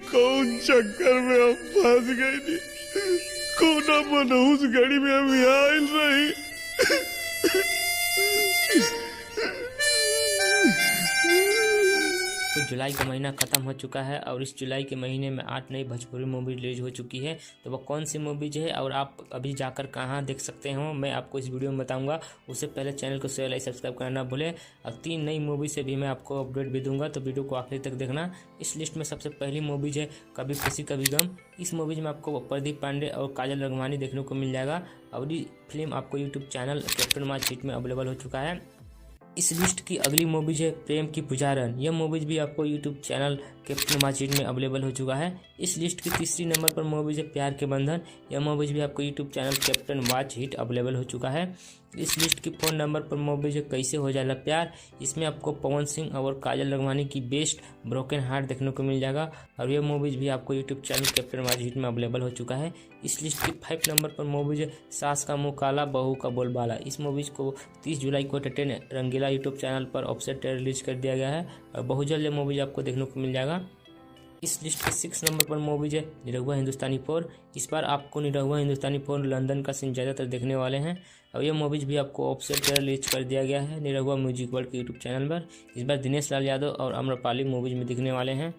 कौन चक्कर में हम फंस गए, कोना मनहूस घड़ी में हम आयल रही। तो जुलाई का महीना ख़त्म हो चुका है और इस जुलाई के महीने में 8 नई भोजपुरी मूवी रिलीज हो चुकी है। तो वो कौन सी मूवीज है और आप अभी जाकर कहां देख सकते हो, मैं आपको इस वीडियो में बताऊंगा। उससे पहले चैनल को शेयर लाइक सब्सक्राइब करना ना भूलें। और 3 नई मूवी से भी मैं आपको अपडेट भी दूंगा, तो वीडियो को आखिर तक देखना। इस लिस्ट में सबसे पहली मूवीज है कभी खुशी कभी गम। इस मूवीज में आपको प्रदीप पांडे और काजल रघवानी देखने को मिल जाएगा और ये फिल्म आपको यूट्यूब चैनल कैप्टन मार्च हिट में अवेलेबल हो चुका है। इस लिस्ट की अगली मूवीज है प्रेम की पुजारन। यह मूवीज भी आपको यूट्यूब चैनल कैप्टन मार्चिट में अवेलेबल हो चुका है। इस लिस्ट की तीसरी नंबर पर मूवीज है प्यार के बंधन। यह मूवीज भी आपको YouTube channel captain watch hit available हो चुका है। इस लिस्ट की 4 नंबर पर मूवीज है कैसे हो जाला प्यार। इसमें आपको पवन सिंह और काजल रघवानी की बेस्ट ब्रोकन हार्ट देखने को मिल जाएगा और यह मूवीज भी आपको YouTube channel captain watch hit में अवेलेबल हो चुका है। इस लिस्ट की 5 नंबर पर मूवीज है सास का मुँह काला बहू का बोलबाला। इस मूवीज को 30 जुलाई को टेटेन रंगीला यूट्यूब चैनल पर ऑफसेट रिलीज कर दिया गया है और बहुत जल्द ये मूवीज आपको देखने को मिल जाएगा। इस लिस्ट के 6 नंबर पर मूवीज है निरहुआ हिंदुस्तानी 4। इस बार आपको निरहुआ हिंदुस्तानी 4 लंदन का सीन ज़्यादातर देखने वाले हैं और ये मूवीज भी आपको ऑफसेट रिलीज कर दिया गया है निरहुआ म्यूजिक वर्ल्ड के यूट्यूब चैनल पर। इस बार दिनेश लाल यादव और आम्रपाली मूवीज में दिखने वाले हैं।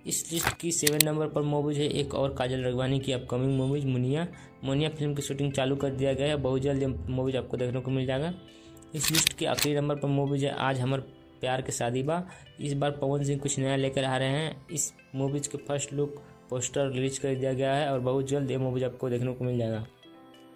इस लिस्ट की 7 नंबर पर मूवीज है एक और काजल रघवानी की upcoming movies Muniya. Muniya film की शूटिंग चालू कर दिया गया है, बहुत जल्द ये मूवीज आपको देखने को मिल जाएगा। इस लिस्ट के आखिरी नंबर पर मूवीज है आज हमर प्यार के शादी बा। इस बार पवन सिंह कुछ नया लेकर आ रहे हैं। इस मूवीज के फर्स्ट लुक पोस्टर रिलीज कर दिया गया है और बहुत जल्द ये मूवीज आपको देखने को मिल जाएगा।